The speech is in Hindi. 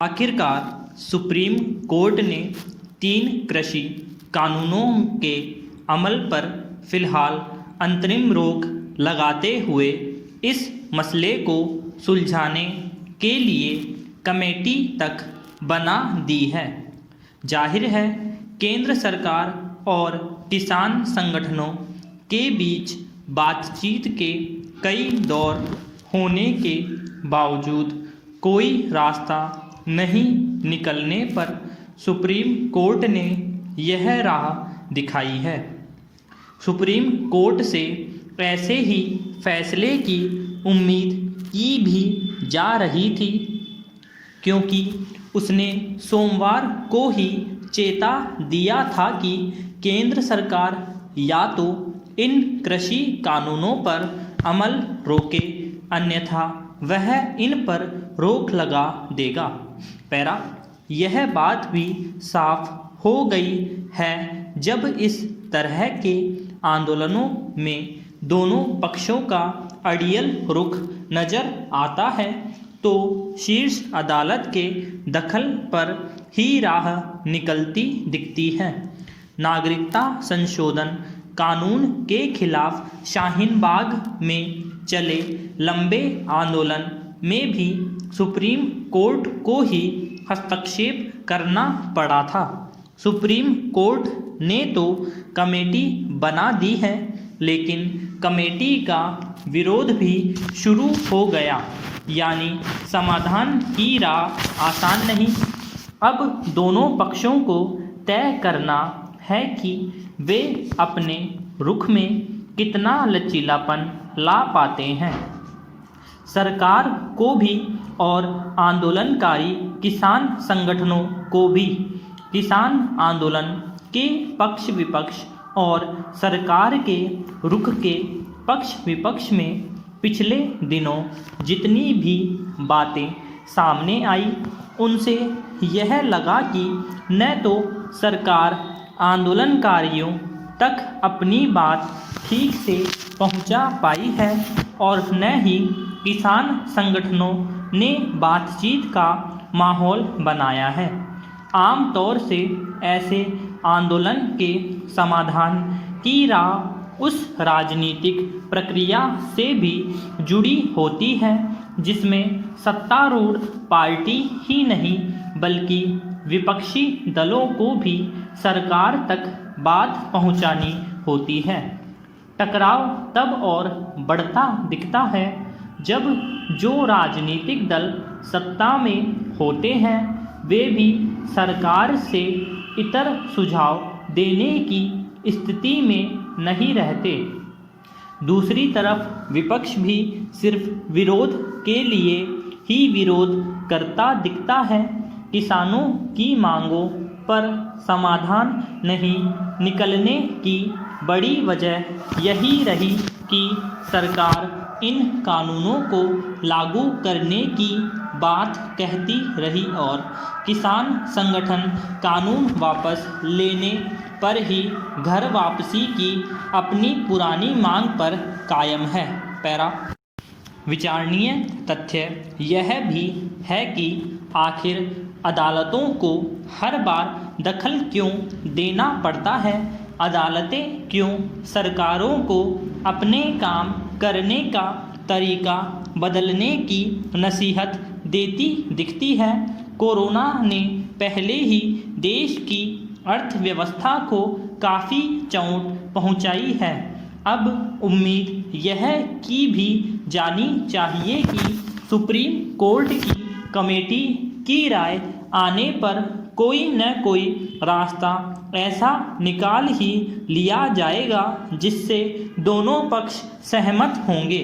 आखिरकार सुप्रीम कोर्ट ने 3 कृषि कानूनों के अमल पर फिलहाल अंतरिम रोक लगाते हुए इस मसले को सुलझाने के लिए कमेटी तक बना दी है। जाहिर है, केंद्र सरकार और किसान संगठनों के बीच बातचीत के कई दौर होने के बावजूद कोई रास्ता नहीं निकलने पर सुप्रीम कोर्ट ने यह राह दिखाई है। सुप्रीम कोर्ट से ऐसे ही फैसले की उम्मीद की भी जा रही थी, क्योंकि उसने सोमवार को ही चेता दिया था कि केंद्र सरकार या तो इन कृषि कानूनों पर अमल रोके, अन्यथा वह इन पर रोक लगा देगा। यह बात भी साफ हो गई है जब इस तरह के आंदोलनों में दोनों पक्षों का अड़ियल रुख नजर आता है, तो शीर्ष अदालत के दखल पर ही राह निकलती दिखती है। नागरिकता संशोधन कानून के खिलाफ शाहीन बाग में चले लंबे आंदोलन में भी सुप्रीम कोर्ट को ही हस्तक्षेप करना पड़ा था। सुप्रीम कोर्ट ने तो कमेटी बना दी है, लेकिन कमेटी का विरोध भी शुरू हो गया, यानी समाधान की राह आसान नहीं। अब दोनों पक्षों को तय करना है कि वे अपने रुख में कितना लचीलापन ला पाते हैं। सरकार को भी और आंदोलनकारी किसान संगठनों को भी किसान आंदोलन के पक्ष विपक्ष और सरकार के रुख के पक्ष विपक्ष में पिछले दिनों जितनी भी बातें सामने आई, उनसे यह लगा कि न तो सरकार आंदोलनकारियों तक अपनी बात ठीक से पहुंचा पाई है और न ही किसान संगठनों ने बातचीत का माहौल बनाया है। आम तौर से ऐसे आंदोलन के समाधान की राह उस राजनीतिक प्रक्रिया से भी जुड़ी होती है जिसमें सत्तारूढ़ पार्टी ही नहीं बल्कि विपक्षी दलों को भी सरकार तक बात पहुंचानी होती है। टकराव तब और बढ़ता दिखता है जब जो राजनीतिक दल सत्ता में होते हैं वे भी सरकार से इतर सुझाव देने की स्थिति में नहीं रहते। दूसरी तरफ विपक्ष भी सिर्फ विरोध के लिए ही विरोध करता दिखता है। किसानों की मांगों पर समाधान नहीं निकलने की बड़ी वजह यही रही कि सरकार इन कानूनों को लागू करने की बात कहती रही और किसान संगठन कानून वापस लेने पर ही घर वापसी की अपनी पुरानी मांग पर कायम है। विचारणीय तथ्य यह भी है कि आखिर अदालतों को हर बार दखल क्यों देना पड़ता है। अदालतें क्यों सरकारों को अपने काम करने का तरीका बदलने की नसीहत देती दिखती है। कोरोना ने पहले ही देश की अर्थव्यवस्था को काफ़ी चोट पहुंचाई है। अब उम्मीद यह की भी जानी चाहिए कि सुप्रीम कोर्ट की कमेटी की राय आने पर कोई न कोई रास्ता ऐसा निकाल ही लिया जाएगा जिससे दोनों पक्ष सहमत होंगे।